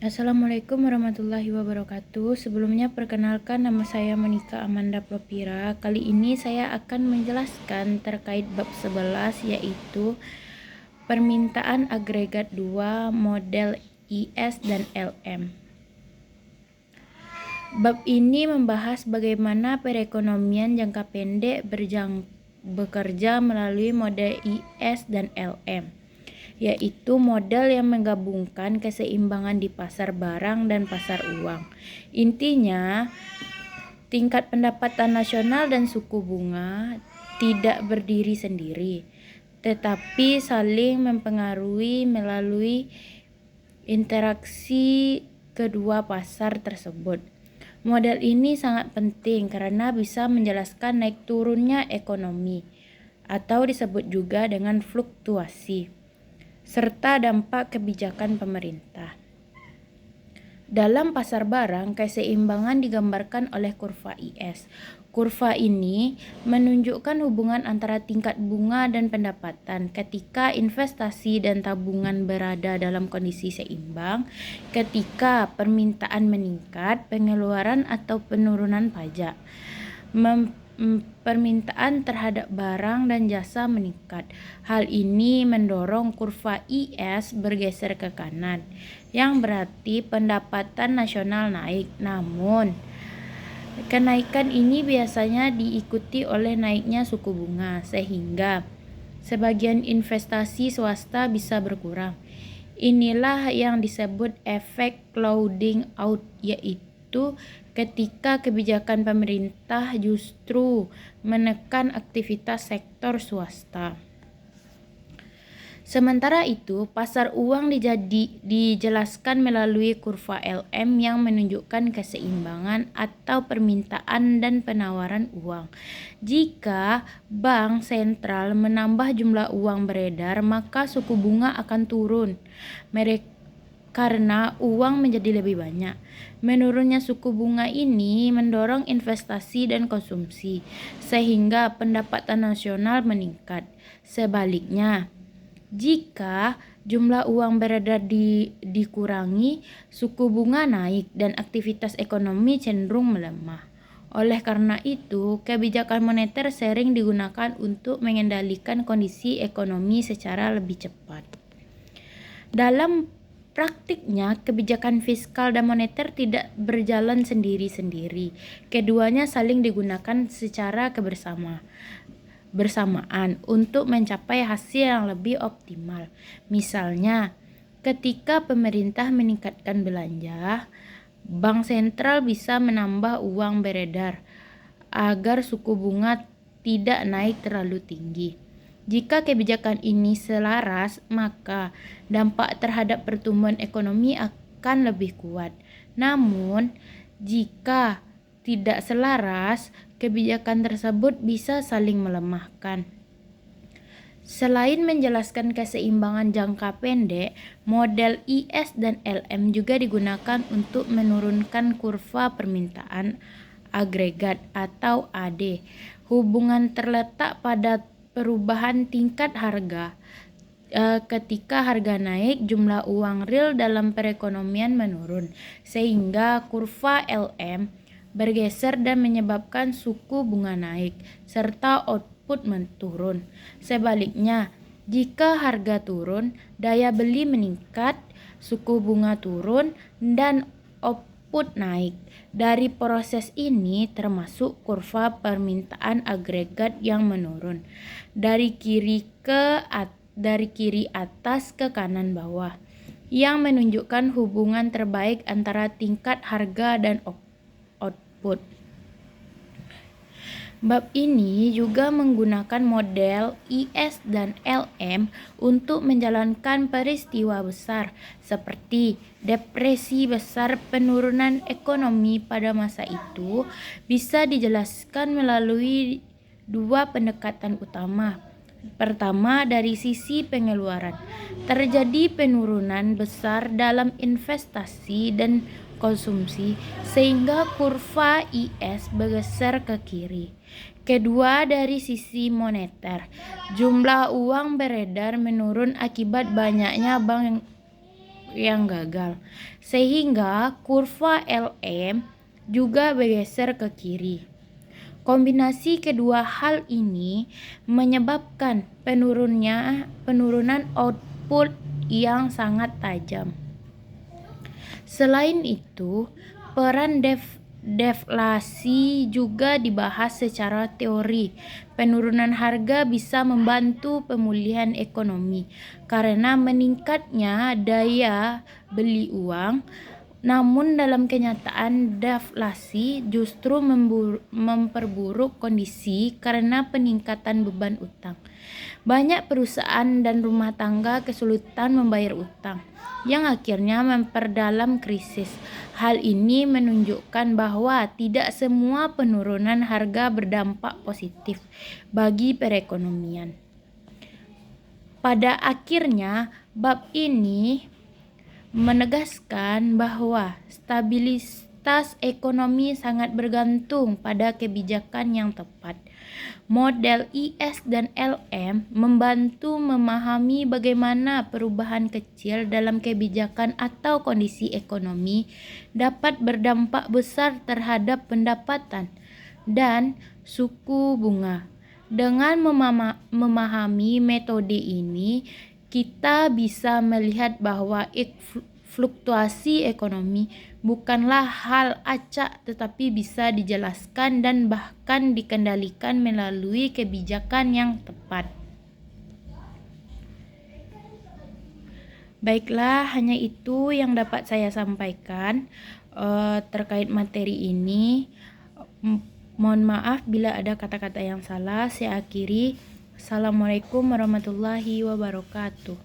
Assalamualaikum warahmatullahi wabarakatuh. Sebelumnya perkenalkan, nama saya Monika Amanda Plopira. Kali ini saya akan menjelaskan terkait bab 11, yaitu permintaan agregat 2 model IS dan LM. Bab ini membahas bagaimana perekonomian jangka pendek bekerja melalui model IS dan LM, yaitu model yang menggabungkan keseimbangan di pasar barang dan pasar uang. Intinya, tingkat pendapatan nasional dan suku bunga tidak berdiri sendiri, tetapi saling mempengaruhi melalui interaksi kedua pasar tersebut. Model ini sangat penting karena bisa menjelaskan naik turunnya ekonomi, atau disebut juga dengan fluktuasi, serta dampak kebijakan pemerintah. Dalam pasar barang, keseimbangan digambarkan oleh kurva IS. Kurva ini menunjukkan hubungan antara tingkat bunga dan pendapatan ketika investasi dan tabungan berada dalam kondisi seimbang, ketika permintaan meningkat, pengeluaran atau penurunan pajak. Permintaan terhadap barang dan jasa meningkat. Hal ini mendorong kurva IS bergeser ke kanan, yang berarti pendapatan nasional naik. Namun, kenaikan ini biasanya diikuti oleh naiknya suku bunga, sehingga sebagian investasi swasta bisa berkurang. Inilah yang disebut efek crowding out, yaitu ketika kebijakan pemerintah justru menekan aktivitas sektor swasta. Sementara itu, pasar uang dijelaskan melalui kurva LM yang menunjukkan keseimbangan atau permintaan dan penawaran uang. Jika bank sentral menambah jumlah uang beredar, maka suku bunga akan turun karena uang menjadi lebih banyak. Menurunnya suku bunga ini mendorong investasi dan konsumsi, sehingga pendapatan nasional meningkat. Sebaliknya, jika jumlah uang beredar dikurangi, suku bunga naik dan aktivitas ekonomi cenderung melemah. Oleh karena itu, kebijakan moneter sering digunakan untuk mengendalikan kondisi ekonomi secara lebih cepat. Dalam praktiknya, kebijakan fiskal dan moneter tidak berjalan sendiri-sendiri. Keduanya saling digunakan secara bersamaan untuk mencapai hasil yang lebih optimal. Misalnya, ketika pemerintah meningkatkan belanja, bank sentral bisa menambah uang beredar agar suku bunga tidak naik terlalu tinggi. Jika kebijakan ini selaras, maka dampak terhadap pertumbuhan ekonomi akan lebih kuat. Namun, jika tidak selaras, kebijakan tersebut bisa saling melemahkan. Selain menjelaskan keseimbangan jangka pendek, model IS dan LM juga digunakan untuk menurunkan kurva permintaan agregat atau AD. Hubungan terletak pada perubahan tingkat harga. Ketika harga naik, jumlah uang real dalam perekonomian menurun, sehingga kurva LM bergeser dan menyebabkan suku bunga naik, serta output menurun. Sebaliknya, jika harga turun, daya beli meningkat, suku bunga turun, dan output naik. Dari proses ini termasuk kurva permintaan agregat yang menurun dari kiri atas ke kanan bawah, yang menunjukkan hubungan terbaik antara tingkat harga dan output. Bab ini juga menggunakan model IS dan LM untuk menjalankan peristiwa besar seperti depresi besar. Penurunan ekonomi pada masa itu bisa dijelaskan melalui dua pendekatan utama. Pertama, dari sisi pengeluaran, terjadi penurunan besar dalam investasi dan konsumsi sehingga kurva IS bergeser ke kiri. Kedua, dari sisi moneter, jumlah uang beredar menurun akibat banyaknya bank yang gagal, sehingga kurva LM juga bergeser ke kiri. Kombinasi kedua hal ini menyebabkan penurunan output yang sangat tajam. Selain itu, peran deflasi juga dibahas secara teori. Penurunan harga bisa membantu pemulihan ekonomi karena meningkatnya daya beli uang. Namun dalam kenyataan deflasi justru memperburuk kondisi karena peningkatan beban utang. Banyak perusahaan dan rumah tangga kesulitan membayar utang, yang akhirnya memperdalam krisis. Hal ini menunjukkan bahwa tidak semua penurunan harga berdampak positif bagi perekonomian. Pada akhirnya, bab ini menegaskan bahwa stabilitas ekonomi sangat bergantung pada kebijakan yang tepat. Model IS dan LM membantu memahami bagaimana perubahan kecil dalam kebijakan atau kondisi ekonomi dapat berdampak besar terhadap pendapatan dan suku bunga. Dengan memahami metode ini, kita bisa melihat bahwa fluktuasi ekonomi bukanlah hal acak tetapi bisa dijelaskan dan bahkan dikendalikan melalui kebijakan yang tepat. Baiklah, hanya itu yang dapat saya sampaikan terkait materi ini. Mohon maaf bila ada kata-kata yang salah. Saya akhiri. Assalamualaikum warahmatullahi wabarakatuh.